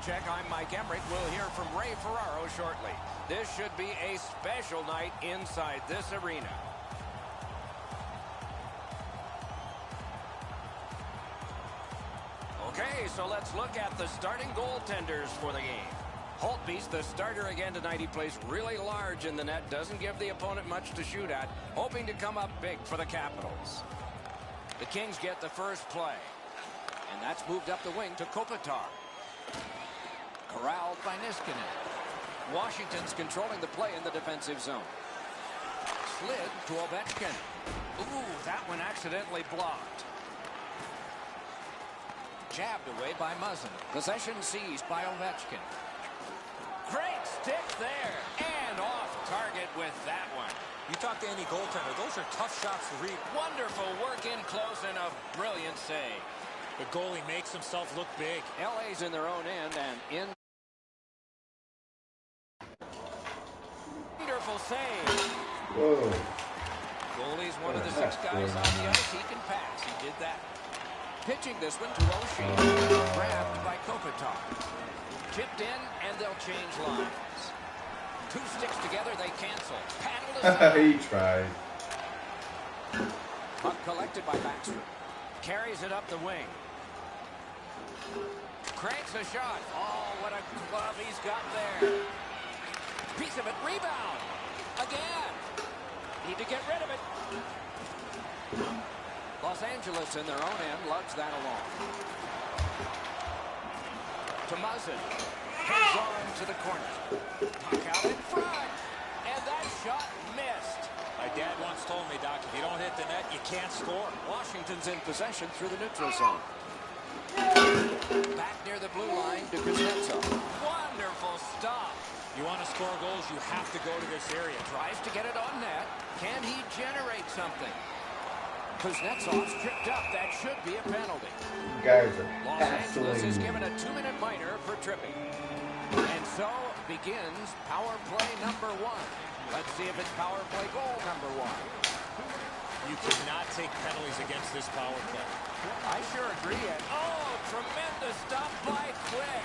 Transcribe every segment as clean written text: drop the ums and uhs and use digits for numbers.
check. I'm Mike Emmerich. We'll hear from Ray Ferraro shortly. This should be a special night inside this arena. Okay, so let's look at the starting goaltenders for the game. Holtby's the starter again tonight. He plays really large in the net, doesn't give the opponent much to shoot at, hoping to come up big for the Capitals. The Kings get the first play, and that's moved up the wing to Kopitar. Corralled by Niskanen. Washington's controlling the play in the defensive zone. Slid to Ovechkin. Ooh, that one accidentally blocked. Jabbed away by Muzzin. Possession seized by Ovechkin. Great stick there, and off target with that one. You talk to any goaltender, those are tough shots to read. Wonderful work in close and a brilliant save. The goalie makes himself look big. LA's in their own end and in. Wonderful save. Whoa. Goalie's one of the 6 guys on the ice. He can pass. He did that. Pitching this one to Oshie. Grabbed by Kopitar. Chipped in, and they'll change lines. 2 sticks together, they cancel. Paddle aside. He tried. Puck collected by Baxter. Carries it up the wing. Cranks a shot. Oh, what a glove he's got there. Piece of it. Rebound. Again. Need to get rid of it. Los Angeles in their own end lugs that along. To Muzzin. Heads on to the corner. Puck out in front. And that shot missed. My dad once told me, Doc, if you don't hit the net, you can't score. Washington's in possession through the neutral zone. Back near the blue line to Kuznetsov. Wonderful stop. You want to score goals, you have to go to this area. Tries to get it on net. Can he generate something? Kuznetsov's tripped up. That should be a penalty. You guys are Los Angeles is given a 2-minute minor for tripping. And so begins power play number 1. Let's see if it's power play goal number 1. You cannot take penalties against this power play. I sure agree. Oh, tremendous stop by Quick.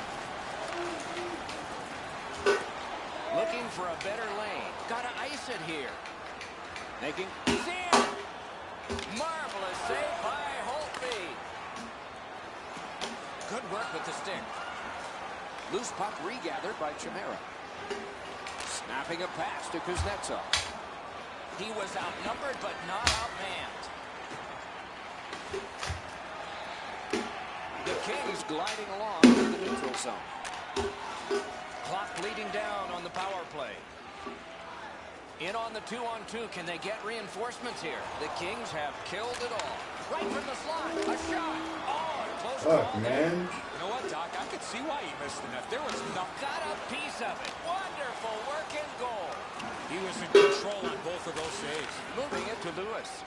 Looking for a better lane. Gotta ice it here. Making. See it. Marvelous save by Holtby. Good work with the stick. Loose puck regathered by Chimera. Snapping a pass to Kuznetsov. He was outnumbered but not outmanned. The Kings gliding along in the neutral zone. Clock bleeding down on the power play. In on the 2-on-2. Can they get reinforcements here? The Kings have killed it all. Right from the slot. A shot. Oh, a close call there. You know what, Doc? I could see why he missed the net. There was nothing. Got a piece of it. Wonderful work in goal. He was in control on both of those saves. Moving it to Lewis.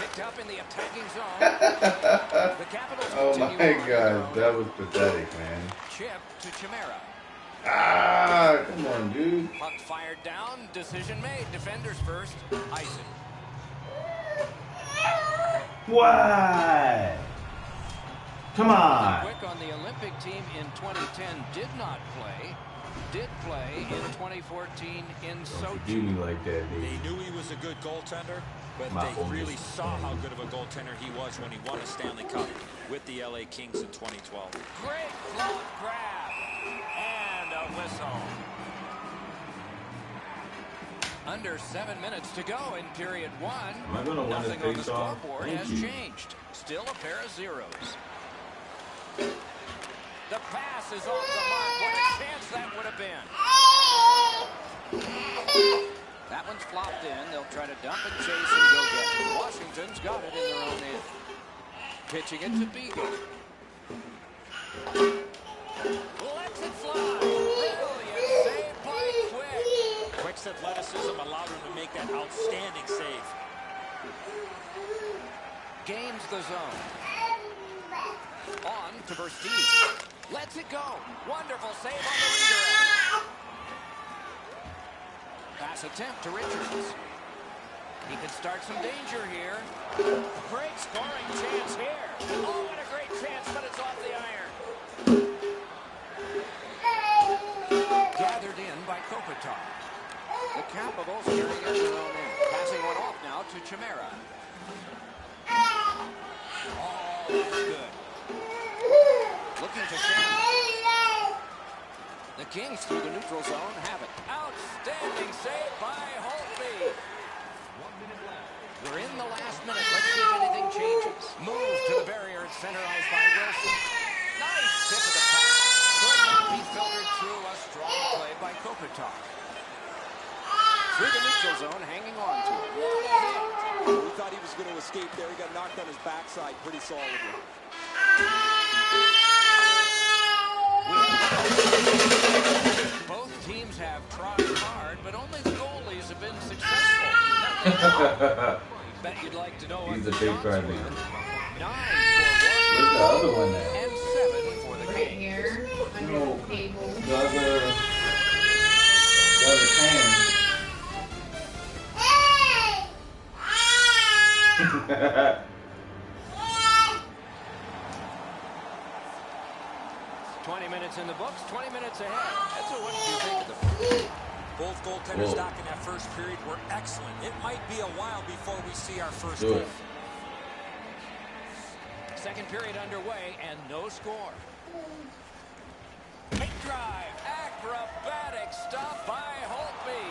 Picked up in the attacking zone. The Capitals Oh my continue God, that was pathetic, man. Chip to Chimera. Ah, come on, dude. Puck fired down. Decision made. Defenders first. Icing. Why? Come on. Quick on the Olympic team in 2010 did not play. Did play in 2014 in Sochi. Do me like that, They baby. knew he was a good goaltender, but My they really oldest saw how fan. good of a goaltender he was when he won a Stanley Cup with the LA Kings in 2012. Great glove grab. And a whistle. Under 7 minutes to go in period 1. Am I gonna win Nothing this on the face-off? scoreboard Thank has you. changed. Still a pair of zeros. The pass is off the mark. What a chance that would have been. That one's flopped in. They'll try to dump and chase and go get it. Washington's got it in their own end. Pitching it to Beagle. Lets it fly. Brilliant save by Quick. Quick's athleticism allowed him to make that outstanding save. Gains the zone. On to Versteeg. Lets it go. Wonderful save on the redirect. Pass attempt to Richards. He could start some danger here. Great scoring chance here. Oh, what a great chance, but it's off the iron. Gathered in by Kopitar. The Capitals carrying it their own end. Passing one off now to Chimera. Oh, that's good. Looking to Shannon. The Kings through the neutral zone have it. Outstanding save by Holtby. 1 minute left. We're in the last minute. Let's see if anything changes. Move to the barrier at center ice by Wilson. Nice tip of the pass. Could not be filtered through. A strong play by Kopitar. Through the neutral zone, hanging on to it. What a hit. We thought he was going to escape there. He got knocked on his backside pretty solidly. Both teams have tried hard, but only the goalies have been successful. Bet you'd like to know what He's the a big shots card. were. 9 Where's the other one for at? and 7 for the Right Kings. here, under No. the table. The other can. 20 minutes in the books, 20 minutes ahead. That's what did you think of the Both goaltenders Whoa. back in that first period were excellent. It might be a while before we see our first Do goal. it. second period underway and no score. Big drive, acrobatic stop by Holtby.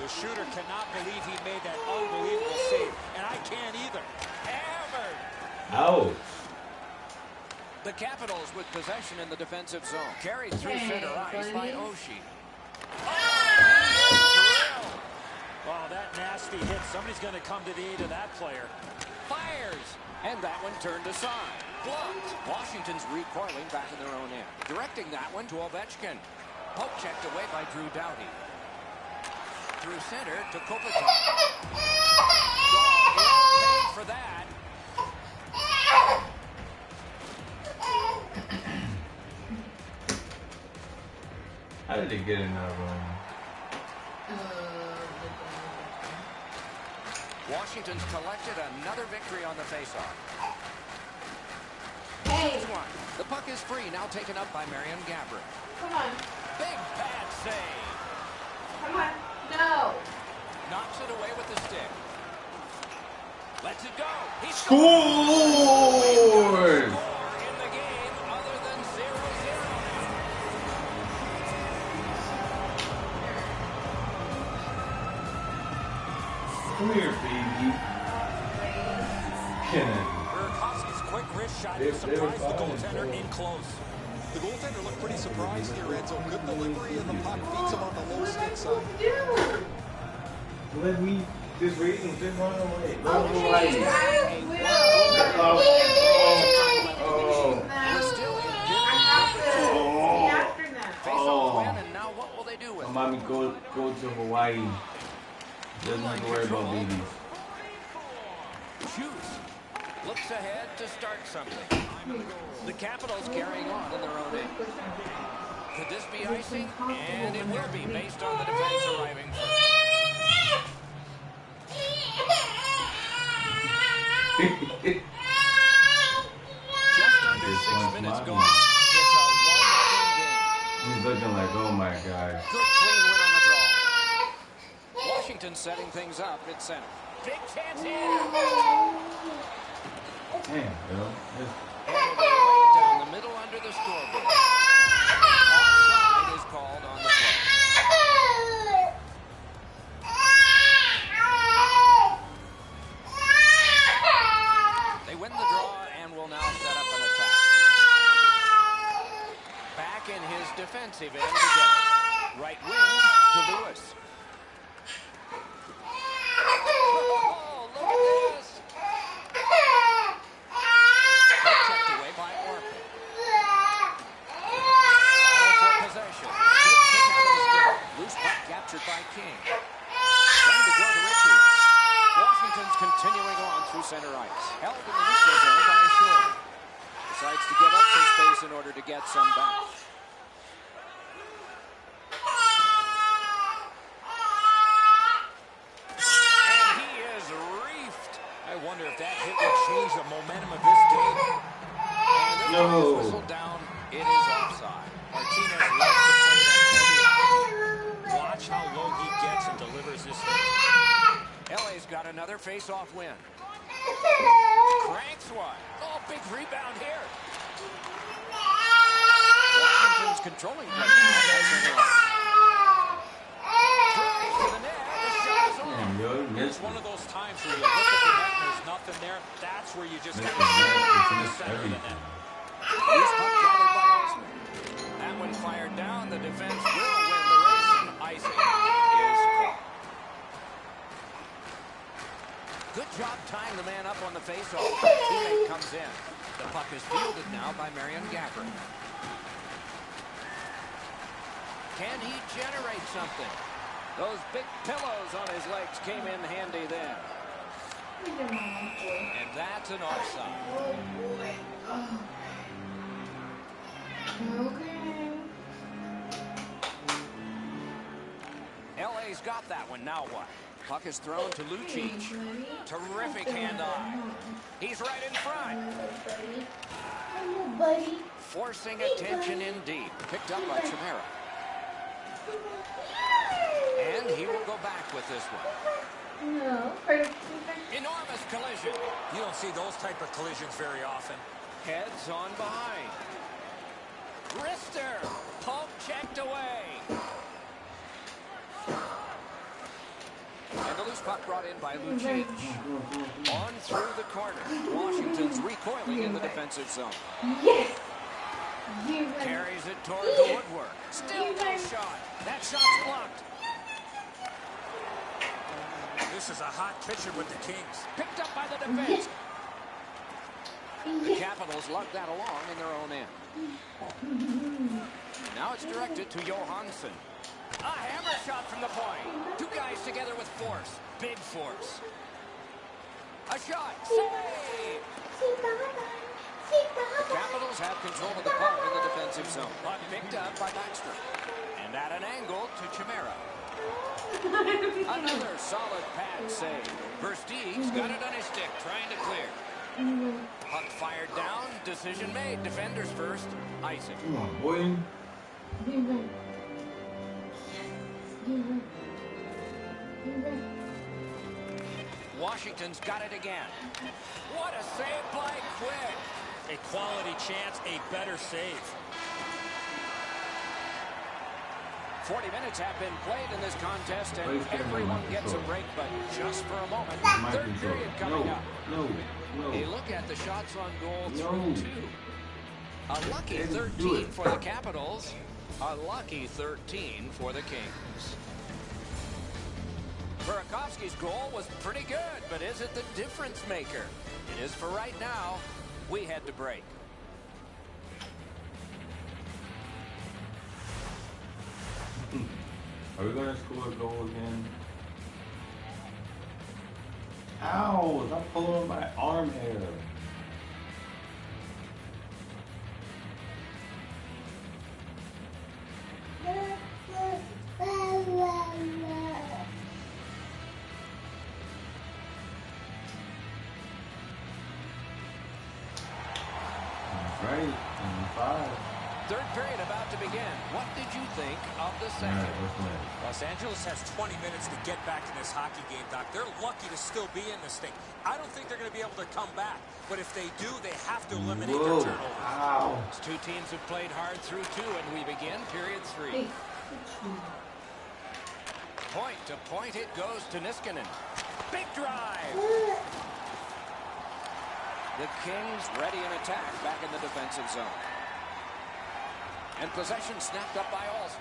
The shooter cannot believe he made that unbelievable save, and I can't either. Hammered. Ouch. The Capitals with possession in the defensive zone. Carried through center ice by Oshie. Oh, that nasty hit. Somebody's going to come to the aid of that player. Fires. And that one turned aside. Blocked. Washington's recoiling back in their own end. Directing that one to Ovechkin. Poke checked away by Drew Doughty. Through center to Kopitar. Paid for that. How did they get in that room? Washington's collected another victory on the faceoff. Hey, One. The puck is free, now taken up by Marion Gaborik. come on. Big pad save. Come on. No. Knocks it away with the stick. Lets it go. He Scored! Score in the game other than 0-0. Come here, baby. Kennedy. Burakovsky's quick wrist shot They surprised were the fine, goaltender so. in close. The goaltender looked pretty surprised here, Enzo. Good delivery, and the puck beats him on the low stick side. Dude. Let me just raise him, just run away. Oh, Run away. hey, I will. Oh. We're still in I have to see after them. face-off win, and now what will they do with it? Mommy, go to Hawaii. Doesn't have to worry about babies. Shoots. Looks ahead to start something. The Capitals carrying on in their own end. Could this be icing? And it will be based on the defense arriving first. Just under This 6 one's minutes mine. gone. It's a 1-0 game. He's looking like, oh my God. Good clean win on the draw. Washington setting things up at center. Big chance here. Damn, yo. Headed right down the middle under the scoreboard. Offside is called on the play. They win the draw and will now set up an attack. Back in his defensive end together. Right wing to Lewis. Oh, look at this. Checked away by Orpik. For possession. Good kick out of the score. Loose puck captured by King. Trying to go to Richards. Washington's continuing on through center ice. Held in the neutral zone by Shore. Decides to give up some space in order to get some back. And he is reefed. I wonder if that hit will change the momentum of this game. No. Whistle down. It is offside. Martinez loves to play that heavy hockey. Watch how low he gets and delivers this hit. LA's got another face-off win. Cranks one. Oh, big rebound here. Washington's controlling play now. That's in the drives to the net. The shot is on. Damn, yo, you It's missed one it. of those times where you look at the net and there's nothing there. That's where you just Missed got the net. It's to missed center of the everything. net. Loose puck gathered by Olsen. That one fired down. The defense will win the race, and icing is caught. Good job tying the man up on the faceoff. Teammate comes in. The puck is fielded now by Marion Gabbard. Can he generate something? Those big pillows on his legs came in handy then. And that's an offside. Oh boy. Oh. Okay. LA's got that one. Now what? Puck is thrown to Lucic. Terrific hand-eye. He's right in front. Hello, buddy. Forcing attention in deep. Picked up by Chimera. And he will go back with this one. No. Enormous collision. You don't see those type of collisions very often. Heads on behind. Wrister. Poke checked away. And the loose puck brought in by Lucic. On through the corner. Washington's recoiling in the defensive zone. Yes. Carries it toward the woodwork. Still no shot. That shot's blocked. This is a hot pitcher with the Kings. Picked up by the defense. The Capitals lug that along in their own end. Now it's directed to Johansson. A hammer shot from the point. Two guys together with force. Big force. A shot. Save! The Capitals have control of the puck in the defensive zone. Puck picked up by Backstrom. And at an angle to Chimera. Another solid pad save. Versteeg's got it on his stick, trying to clear. Puck fired down. Decision made. Defenders first. Icing. Come on, boy. Washington's got it again. What a save by Quick. A quality chance, a better save. 40 minutes have been played in this contest, and everyone gets a break, but just for a moment. Third period coming up. A look at the shots on goal through two. A lucky 13 for the Capitals. A lucky 13 for the Kings. Burakovsky's goal was pretty good, but is it the difference maker? It is for right now. We head to break. Are we gonna score a goal again? Ow! Stop pulling my arm hair. Right, and 5. Third period about to begin. What did you think of the second? Los Angeles has 20 minutes to get back in this hockey game, Doc. They're lucky to still be in this thing. I don't think they're going to be able to come back. But if they do, they have to eliminate their turnovers. Ow. These two teams have played hard through two, and we begin period 3. Point to point it goes to Niskanen. Big drive. The Kings ready in attack back in the defensive zone. And possession snapped up by Olsen.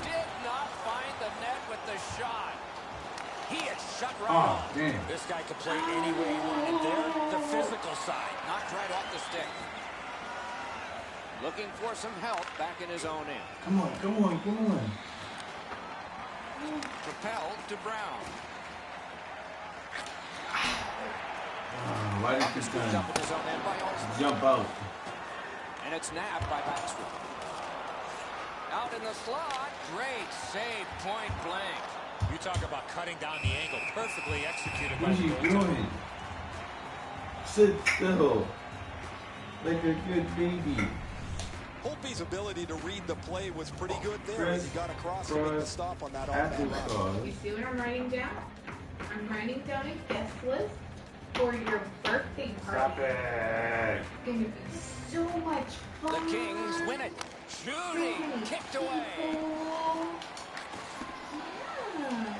Did not find the net with the shot. He is shut right off. Damn. This guy could play any way he wanted. There, the physical side. Knocked right off the stick. Looking for some help back in his own end. Come on, come on, come on. Propelled to Brown. Why did Puck you is scooped up in his own end by Olsen. jump out? And it's nabbed by Backstrom. Out in the slot. Great save, point blank. You talk about cutting down the angle. Perfectly executed by What are the you goaltender. doing? Sit still. Like a good baby. Holtby's ability to read the play was pretty good there as he got across and made the stop on that Apple run. sauce. You see what I'm writing down? I'm writing down a guest list for your birthday party. Stop it. It's gonna be so much fun. The Kings win it. Shooting, kicked away. Yeah.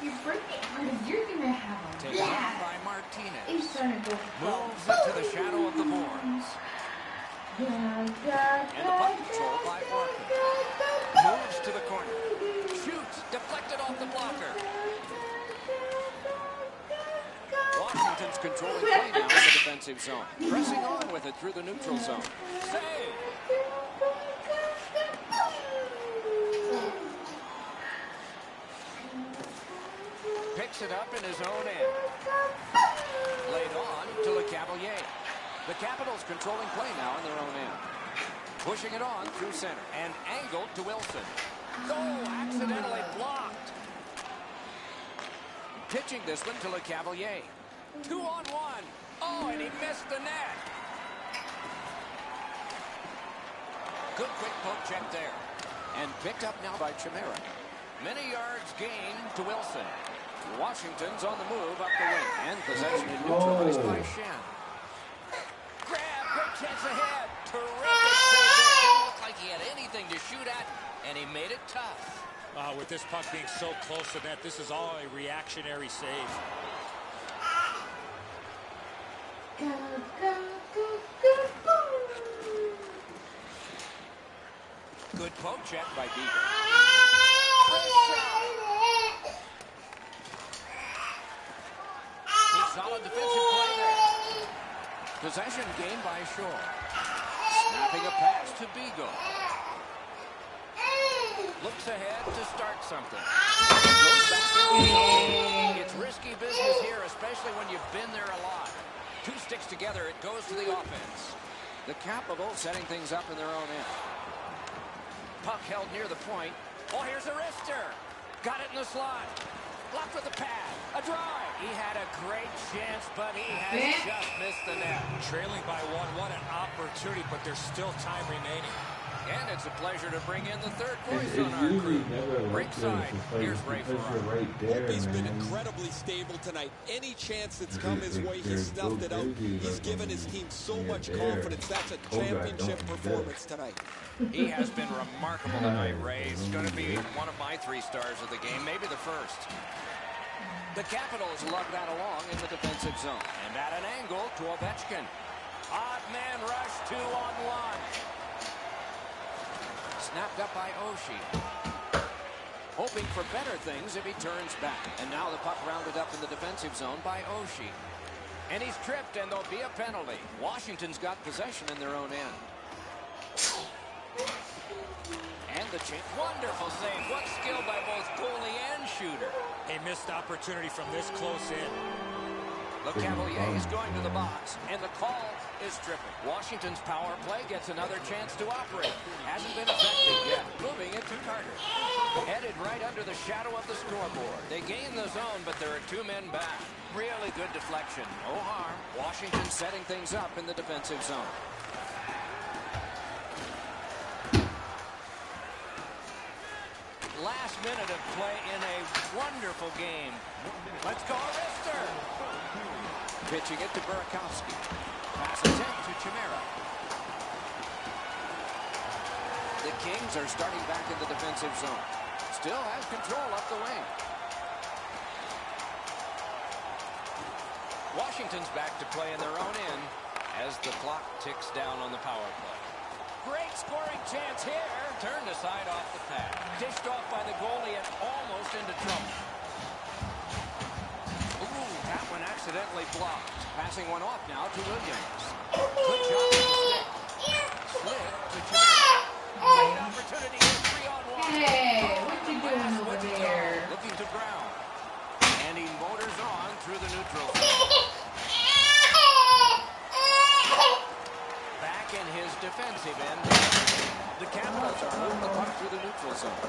Your birthday party, you're gonna have a Taken off blast. by Martinez. It's gonna go Moves it to the shadow of the boards. And the puck control by Walker. Moves to the corner. Shoots, deflected off the blocker. Washington's controlling play now in the defensive zone. Pressing on with it through the neutral zone. Save! Picks it up in his own end. Laid on to LeCavalier. The Capitals controlling play now in their own end. Pushing it on through center and angled to Wilson. Oh, accidentally blocked. Pitching this one to LeCavalier. 2-on-1. Oh, and he missed the net. Good quick poke check there. And picked up now by Chimera. Many yards gained to Wilson. Washington's on the move up the wing. And possession in neutralized by Shen. Grab, great chance ahead. Terrific save there. Didn't look like he had anything to shoot at, and he made it tough. With this puck being so close to net, this is all a reactionary save. Go, go, go, go, boom. Good poke check by Beagle. Good solid defensive play there. Possession gained by Shore. Snapping a pass to Beagle. Looks ahead to start something. Goes back in the zone. It's risky business here, especially when you've been there a lot. Two sticks together, it goes to the offense. The Capitals setting things up in their own end. Puck held near the point. Oh, here's a wrister. Got it in the slot. Blocked with the pad. A drive. He had a great chance, but he has just missed the net. Trailing by one, what an opportunity, but there's still time remaining. And it's a pleasure to bring in the third voice on our crew. Ringside, here's Ray Ferraro. Holtby's been incredibly stable tonight. Any chance that's come his way, he's snuffed it out. He's given his team so much confidence. That's a championship performance tonight. He has been remarkable tonight, Ray. He's going to be one of my 3 stars of the game, maybe the first. The Capitals lug that along in the defensive zone. And at an angle to Ovechkin. Odd man rush 2-on-1. Snapped up by Oshie. Hoping for better things if he turns back. And now the puck rounded up in the defensive zone by Oshie. And he's tripped, and there'll be a penalty. Washington's got possession in their own end. And the chance. Wonderful save. What skill by both goalie and shooter. A missed opportunity from this close in. LeCavalier is going to the box, and the call is tripping. Washington's power play gets another chance to operate. Hasn't been effective yet. Moving it to Carter. Headed right under the shadow of the scoreboard. They gain the zone, but there are 2 men back. Really good deflection. No harm. Washington setting things up in the defensive zone. Last minute of play in a wonderful game. Let's go, Rister. Pitching it to Burakovsky. Pass attempt to Chimera. The Kings are starting back in the defensive zone. Still has control up the wing. Washington's back to play in their own end as the clock ticks down on the power play. Great scoring chance here. Turned aside off the pad. Dished off by the goalie and almost into trouble. Ooh, that one accidentally blocked. Passing one off now to Williams. Good job with the stick. Slid to Chimera. Great opportunity here, 3-on-1. Hey, what you doing over there? Looking to Brown. And he motors on through the neutral zone. Back in his defensive end. The Capitals are moving the puck through the neutral zone.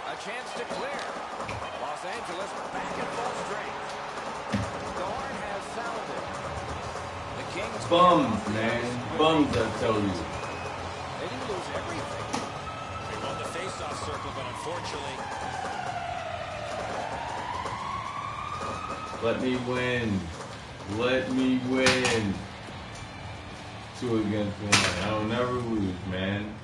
A chance to clear. Los Angeles back in full strength. The horn has sounded. Bums, man. Bums, I tell you. They didn't lose everything. They won the face-off circle, but unfortunately... Let me win. Let me win. 2 against 1. I don't never lose, man.